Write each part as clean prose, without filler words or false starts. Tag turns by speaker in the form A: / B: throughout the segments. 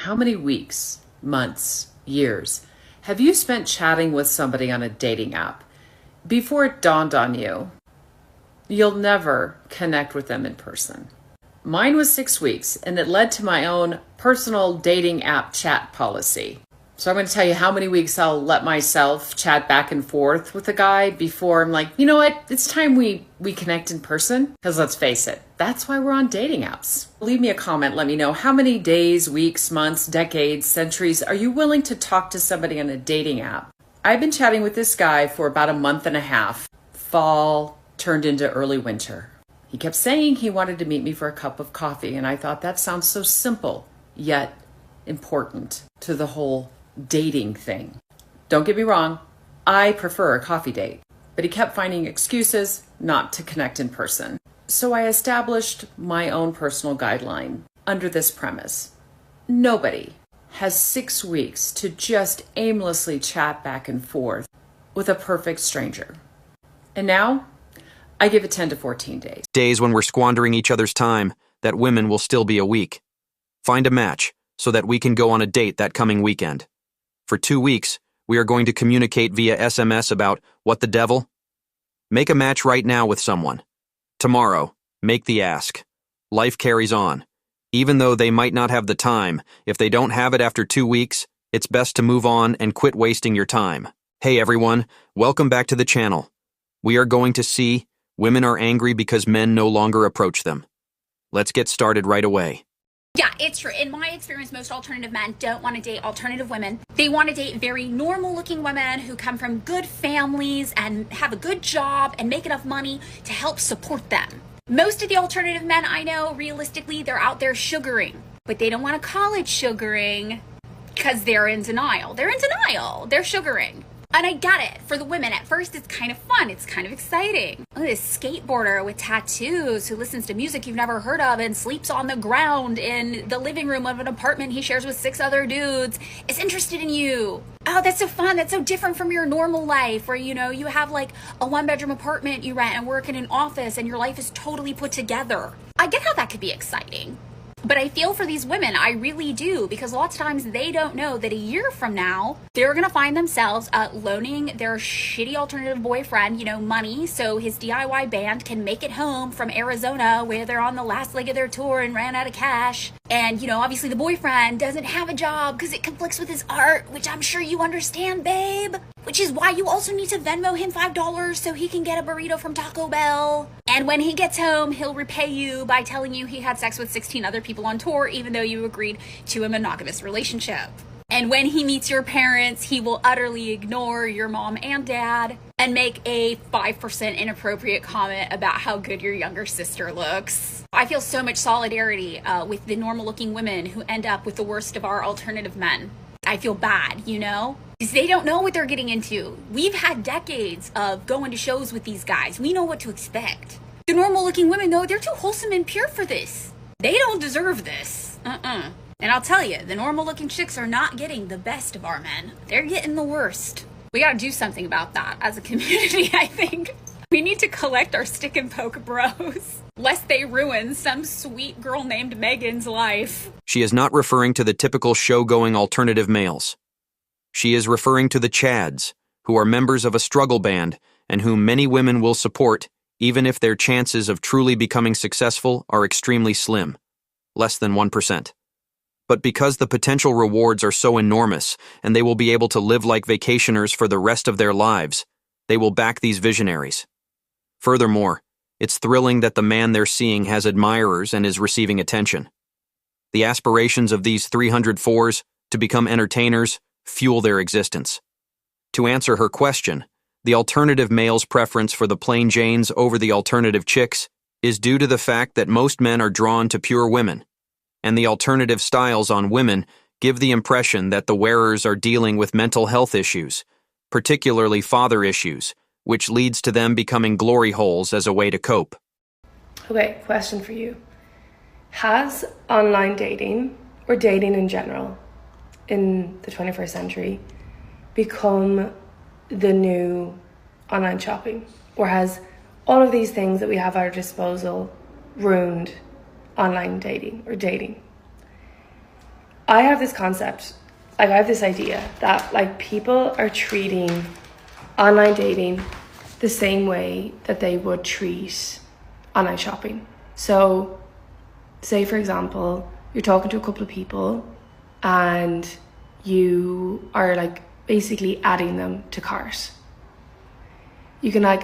A: How many weeks, months, years have you spent chatting with somebody on a dating app before it dawned on you you'll never connect with them in person? Mine was 6 weeks, and it led to my own personal dating app chat policy. So I'm going to tell you how many weeks I'll let myself chat back and forth with a guy before I'm like, you know what, it's time we connect in person. Because let's face it, that's why we're on dating apps. Leave me a comment, let me know how many days, weeks, months, decades, centuries are you willing to talk to somebody on a dating app? I've been chatting with this guy for about a month and a half. Fall turned into early winter. He kept saying he wanted to meet me for a cup of coffee, and I thought that sounds so simple, yet important to the whole dating thing. Don't get me wrong, I prefer a coffee date, but he kept finding excuses not to connect in person. So I established my own personal guideline under this premise. Nobody has 6 weeks to just aimlessly chat back and forth with a perfect stranger. And now, I give it 10 to 14 days.
B: Days when we're squandering each other's time, that women will still be a week. Find a match so that we can go on a date that coming weekend. For 2 weeks, we are going to communicate via SMS about what the devil? Make a match right now with someone. Tomorrow, make the ask. Life carries on. Even though they might not have the time, if they don't have it after 2 weeks, it's best to move on and quit wasting your time. Hey everyone, welcome back to the channel. We are going to see women are angry because men no longer approach them. Let's get started right away.
C: Yeah, it's true. In my experience, most alternative men don't want to date alternative women. They want to date very normal looking women who come from good families and have a good job and make enough money to help support them. Most of the alternative men I know, realistically, they're out there sugaring, but they don't want to call it sugaring because they're in denial. They're in denial. They're sugaring. And I get it. For the women, at first, it's kind of fun. It's kind of exciting. Look at this skateboarder with tattoos who listens to music you've never heard of and sleeps on the ground in the living room of an apartment he shares with 6 other dudes, is interested in you. Oh, that's so fun. That's so different from your normal life where, you know, you have like a 1-bedroom apartment you rent and work in an office and your life is totally put together. I get how that could be exciting. But I feel for these women, I really do, because lots of times they don't know that a year from now, they're going to find themselves loaning their shitty alternative boyfriend, you know, money so his DIY band can make it home from Arizona where they're on the last leg of their tour and ran out of cash. And, you know, obviously the boyfriend doesn't have a job because it conflicts with his art, which I'm sure you understand, babe. Which is why you also need to Venmo him $5 so he can get a burrito from Taco Bell. And when he gets home, he'll repay you by telling you he had sex with 16 other people on tour, even though you agreed to a monogamous relationship. And when he meets your parents, he will utterly ignore your mom and dad and make a 5% inappropriate comment about how good your younger sister looks. I feel so much solidarity with the normal looking women who end up with the worst of our alternative men. I feel bad, you know? Because they don't know what they're getting into. We've had decades of going to shows with these guys. We know what to expect. The normal looking women, though, they're too wholesome and pure for this. They don't deserve this. And I'll tell you, the normal looking chicks are not getting the best of our men. They're getting the worst. We gotta do something about that as a community, I think. We need to collect our stick and poke bros, lest they ruin some sweet girl named Megan's life.
B: She is not referring to the typical show-going alternative males. She is referring to the Chads, who are members of a struggle band and whom many women will support, even if their chances of truly becoming successful are extremely slim, less than 1%. But because the potential rewards are so enormous and they will be able to live like vacationers for the rest of their lives, they will back these visionaries. Furthermore, it's thrilling that the man they're seeing has admirers and is receiving attention. The aspirations of these 304s to become entertainers fuel their existence. To answer her question, the alternative male's preference for the plain Janes over the alternative chicks is due to the fact that most men are drawn to pure women, and the alternative styles on women give the impression that the wearers are dealing with mental health issues, particularly father issues, which leads to them becoming glory holes as a way to cope.
D: Okay, question for you. Has online dating, or dating in general, in the 21st century, become the new online shopping? Or has all of these things that we have at our disposal ruined online dating or dating? I have this concept, like I have this idea that like people are treating online dating the same way that they would treat online shopping. So say for example, you're talking to a couple of people and you are like basically adding them to cart. You can like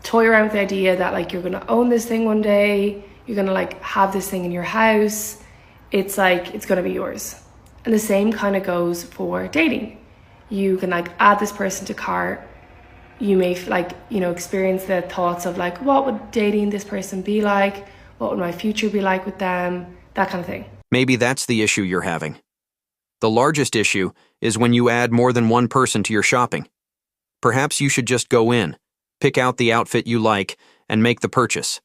D: toy around with the idea that like you're gonna own this thing one day, you're gonna like have this thing in your house, it's like it's gonna be yours. And the same kind of goes for dating. You can like add this person to cart. You may like, you know, experience the thoughts of like, what would dating this person be like? What would my future be like with them? That kind of thing.
B: Maybe that's the issue you're having. The largest issue is when you add more than one person to your shopping. Perhaps you should just go in, pick out the outfit you like, and make the purchase.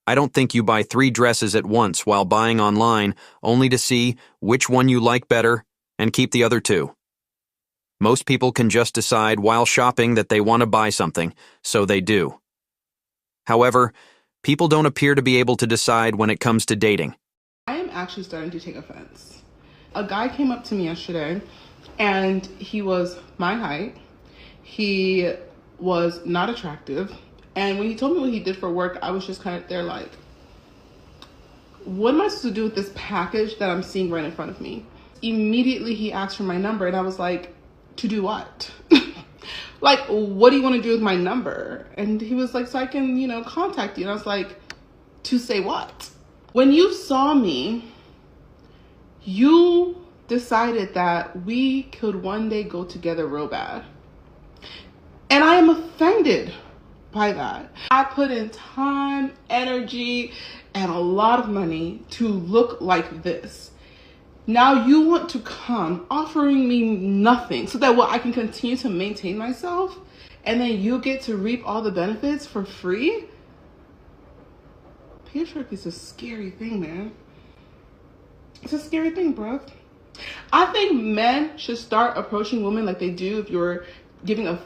B: I don't think you buy 3 dresses at once while buying online only to see which one you like better and keep the other 2. Most people can just decide while shopping that they want to buy something, so they do. However, people don't appear to be able to decide when it comes to dating.
E: I am actually starting to take offense. A guy came up to me yesterday and he was my height. He was not attractive. And when he told me what he did for work, I was just kind of there like, what am I supposed to do with this package that I'm seeing right in front of me? Immediately he asked for my number and I was like, to do what? Like, what do you want to do with my number? And he was like, so I can, you know, contact you. And I was like, to say what? When you saw me, you decided that we could one day go together real bad. And I am offended by that. I put in time, energy, and a lot of money to look like this. Now you want to come offering me nothing so that I can continue to maintain myself and then you get to reap all the benefits for free? Patriarchy is a scary thing, man. It's a scary thing, bro. I think men should start approaching women like they do if you're giving a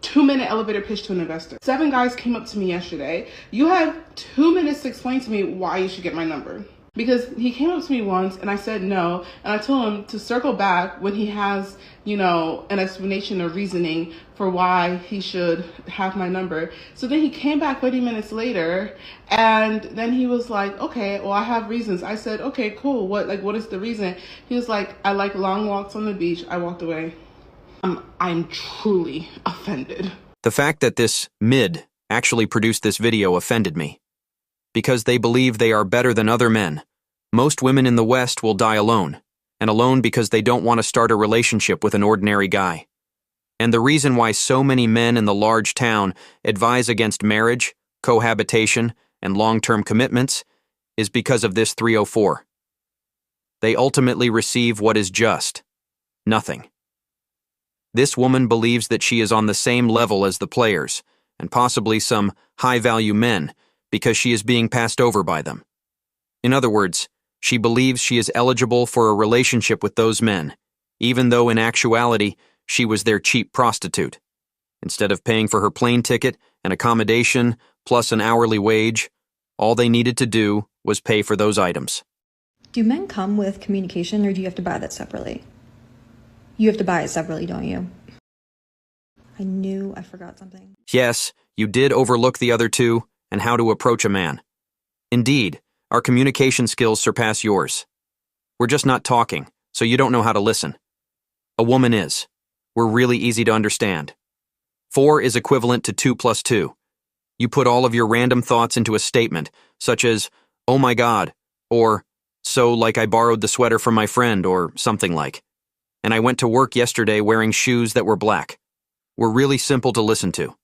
E: 2-minute elevator pitch to an investor. 7 guys came up to me yesterday. You had 2 minutes to explain to me why you should get my number. Because he came up to me once and I said no. And I told him to circle back when he has, you know, an explanation or reasoning for why he should have my number. So then he came back 30 minutes later and then he was like, okay, well, I have reasons. I said, okay, cool. What is the reason? He was like, I like long walks on the beach. I walked away. I'm truly offended.
B: The fact that this mid actually produced this video offended me. Because they believe they are better than other men. Most women in the West will die alone, and alone because they don't want to start a relationship with an ordinary guy. And the reason why so many men in the large town advise against marriage, cohabitation, and long-term commitments is because of this 304. They ultimately receive what is just, nothing. This woman believes that she is on the same level as the players, and possibly some high-value men, because she is being passed over by them. In other words, she believes she is eligible for a relationship with those men, even though in actuality, she was their cheap prostitute. Instead of paying for her plane ticket and accommodation, plus an hourly wage, all they needed to do was pay for those items.
F: Do men come with communication, or do you have to buy that separately? You have to buy it separately, don't you? I knew I forgot something.
B: Yes, you did overlook the other 2, and how to approach a man. Indeed, our communication skills surpass yours. We're just not talking, so you don't know how to listen. A woman is. We're really easy to understand. 4 is equivalent to 2 plus 2. You put all of your random thoughts into a statement, such as, oh my God, or, so like I borrowed the sweater from my friend, or something like. And I went to work yesterday wearing shoes that were black. We're really simple to listen to.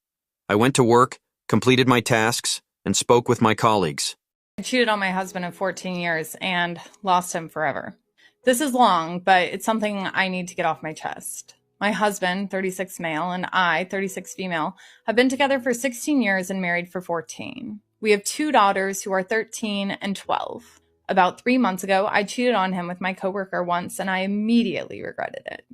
B: I went to work, completed my tasks, and spoke with my colleagues.
G: I cheated on my husband of 14 years and lost him forever. This is long, but it's something I need to get off my chest. My husband, 36 male, and I, 36 female, have been together for 16 years and married for 14. We have 2 daughters who are 13 and 12. About 3 months ago, I cheated on him with my coworker once, and I immediately regretted it.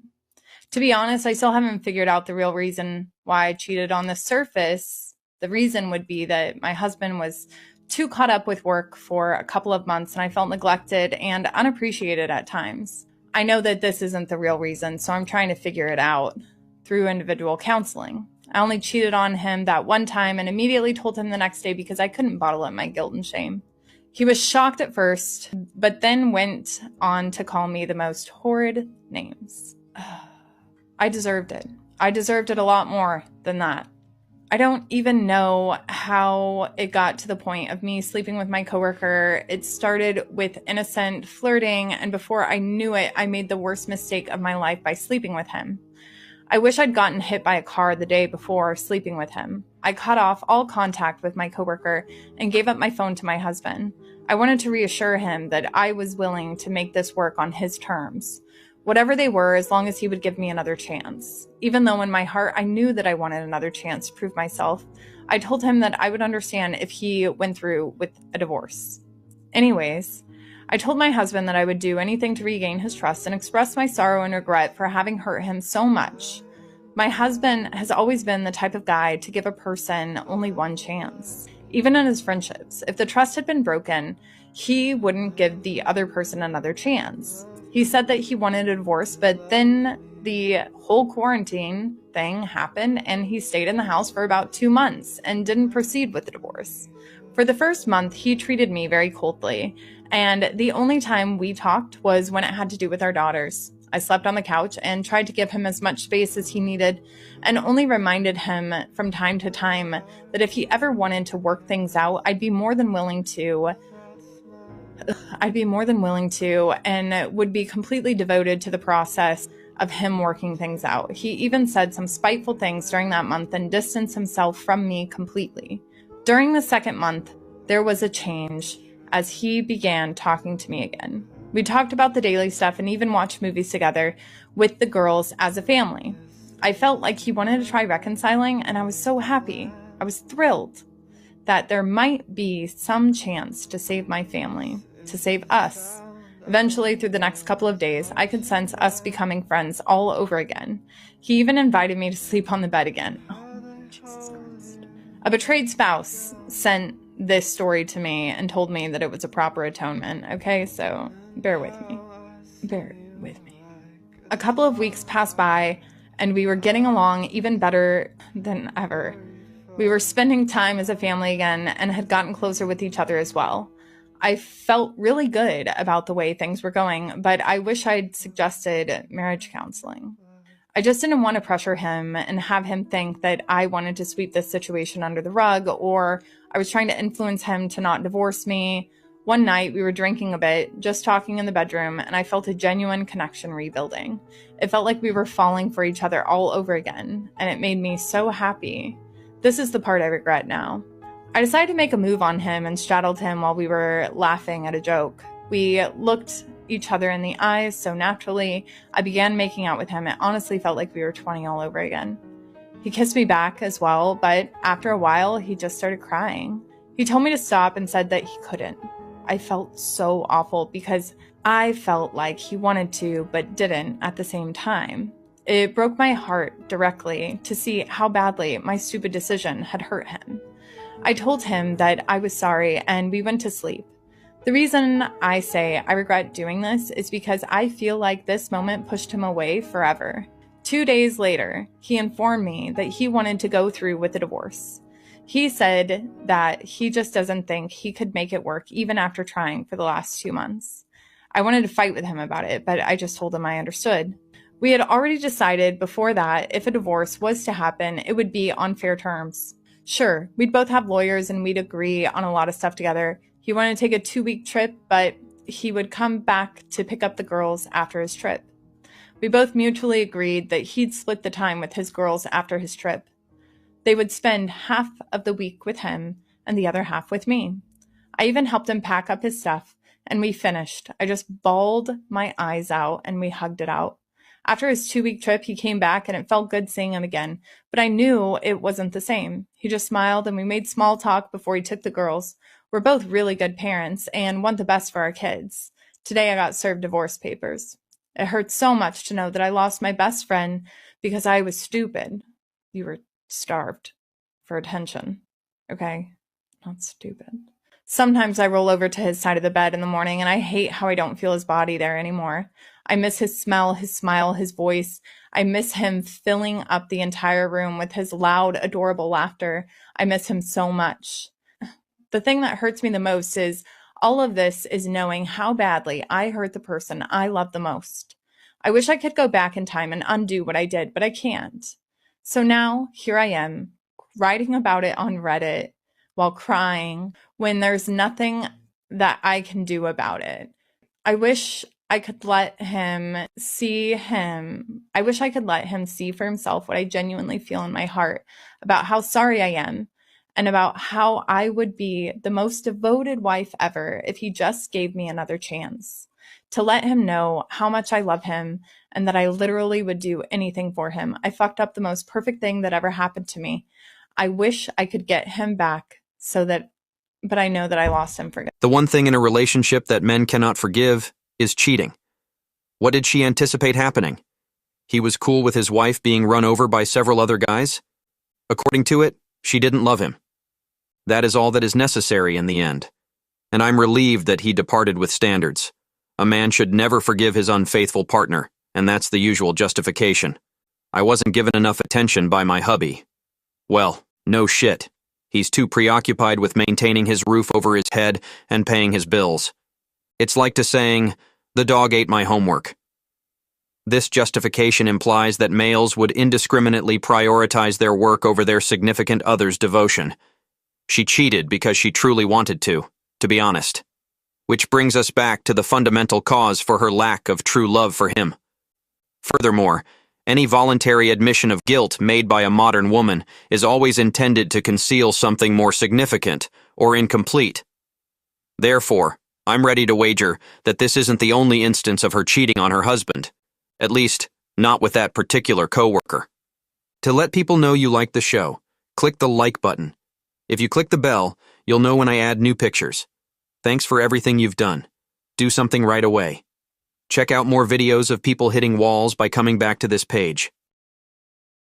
G: To be honest, I still haven't figured out the real reason why I cheated. On the surface, the reason would be that my husband was too caught up with work for a couple of months and I felt neglected and unappreciated at times. I know that this isn't the real reason, so I'm trying to figure it out through individual counseling. I only cheated on him that one time and immediately told him the next day because I couldn't bottle up my guilt and shame. He was shocked at first, but then went on to call me the most horrid names. I deserved it. I deserved it a lot more than that. I don't even know how it got to the point of me sleeping with my coworker. It started with innocent flirting, and before I knew it, I made the worst mistake of my life by sleeping with him. I wish I'd gotten hit by a car the day before sleeping with him. I cut off all contact with my coworker and gave up my phone to my husband. I wanted to reassure him that I was willing to make this work on his terms, whatever they were, as long as he would give me another chance. Even though in my heart I knew that I wanted another chance to prove myself, I told him that I would understand if he went through with a divorce. Anyways, I told my husband that I would do anything to regain his trust and express my sorrow and regret for having hurt him so much. My husband has always been the type of guy to give a person only one chance. Even in his friendships, if the trust had been broken, he wouldn't give the other person another chance. He said that he wanted a divorce, but then the whole quarantine thing happened and he stayed in the house for about 2 months and didn't proceed with the divorce. For the first month, he treated me very coldly, and the only time we talked was when it had to do with our daughters. I slept on the couch and tried to give him as much space as he needed, and only reminded him from time to time that if he ever wanted to work things out, I'd be more than willing to, and would be completely devoted to the process of him working things out. He even said some spiteful things during that month and distanced himself from me completely. During the second month, there was a change as he began talking to me again. We talked about the daily stuff and even watched movies together with the girls as a family. I felt like he wanted to try reconciling, and I was so happy. I was thrilled that there might be some chance to save my family, to save us. Eventually, through the next couple of days, I could sense us becoming friends all over again. He even invited me to sleep on the bed again. Oh, Jesus Christ. A betrayed spouse sent this story to me and told me that it was a proper atonement. Okay, so bear with me. Bear with me. A couple of weeks passed by, and we were getting along even better than ever. We were spending time as a family again and had gotten closer with each other as well. I felt really good about the way things were going, but I wish I'd suggested marriage counseling. I just didn't want to pressure him and have him think that I wanted to sweep this situation under the rug, or I was trying to influence him to not divorce me. One night, we were drinking a bit, just talking in the bedroom, and I felt a genuine connection rebuilding. It felt like we were falling for each other all over again, and it made me so happy. This is the part I regret now. I decided to make a move on him and straddled him while we were laughing at a joke. We looked each other in the eyes so naturally. I began making out with him. It honestly felt like we were 20 all over again. He kissed me back as well, but after a while, he just started crying. He told me to stop and said that he couldn't. I felt so awful because I felt like he wanted to, but didn't at the same time. It broke my heart directly to see how badly my stupid decision had hurt him. I told him that I was sorry and we went to sleep. The reason I say I regret doing this is because I feel like this moment pushed him away forever. 2 days later, he informed me that he wanted to go through with the divorce. He said that he just doesn't think he could make it work even after trying for the last 2 months. I wanted to fight with him about it, but I just told him I understood. We had already decided before that if a divorce was to happen, it would be on fair terms. Sure, we'd both have lawyers and we'd agree on a lot of stuff together. He wanted to take a 2-week trip, but he would come back to pick up the girls after his trip. We both mutually agreed that he'd split the time with his girls after his trip. They would spend half of the week with him and the other half with me. I even helped him pack up his stuff, and we finished. I just bawled my eyes out, and we hugged it out. After his 2-week trip, he came back, and it felt good seeing him again, but I knew it wasn't the same. He just smiled, and we made small talk before he took the girls. We're both really good parents and want the best for our kids. Today, I got served divorce papers. It hurts so much to know that I lost my best friend because I was stupid. You were starved for attention, okay? Not stupid. Sometimes I roll over to his side of the bed in the morning and I hate how I don't feel his body there anymore. I miss his smell, his smile, his voice. I miss him filling up the entire room with his loud, adorable laughter. I miss him so much. The thing that hurts me the most is all of this is knowing how badly I hurt the person I love the most. I wish I could go back in time and undo what I did, but I can't. So now, here I am, writing about it on Reddit while crying when there's nothing that I can do about it. I wish I could let him see for himself what I genuinely feel in my heart about how sorry I am and about how I would be the most devoted wife ever if he just gave me another chance. To let him know how much I love him and that I literally would do anything for him. I fucked up the most perfect thing that ever happened to me. I wish I could get him back but I know that I lost him for good.
B: The one thing in a relationship that men cannot forgive is cheating. What did she anticipate happening? He was cool with his wife being run over by several other guys? According to it, she didn't love him. That is all that is necessary in the end. And I'm relieved that he departed with standards. A man should never forgive his unfaithful partner, and that's the usual justification. I wasn't given enough attention by my hubby. Well, no shit. He's too preoccupied with maintaining his roof over his head and paying his bills. It's like to saying, the dog ate my homework. This justification implies that males would indiscriminately prioritize their work over their significant other's devotion. She cheated because she truly wanted to be honest. Which brings us back to the fundamental cause for her lack of true love for him. Furthermore, any voluntary admission of guilt made by a modern woman is always intended to conceal something more significant or incomplete. Therefore, I'm ready to wager that this isn't the only instance of her cheating on her husband. At least, not with that particular coworker. To let people know you like the show, click the like button. If you click the bell, you'll know when I add new pictures. Thanks for everything you've done. Do something right away. Check out more videos of people hitting walls by coming back to this page.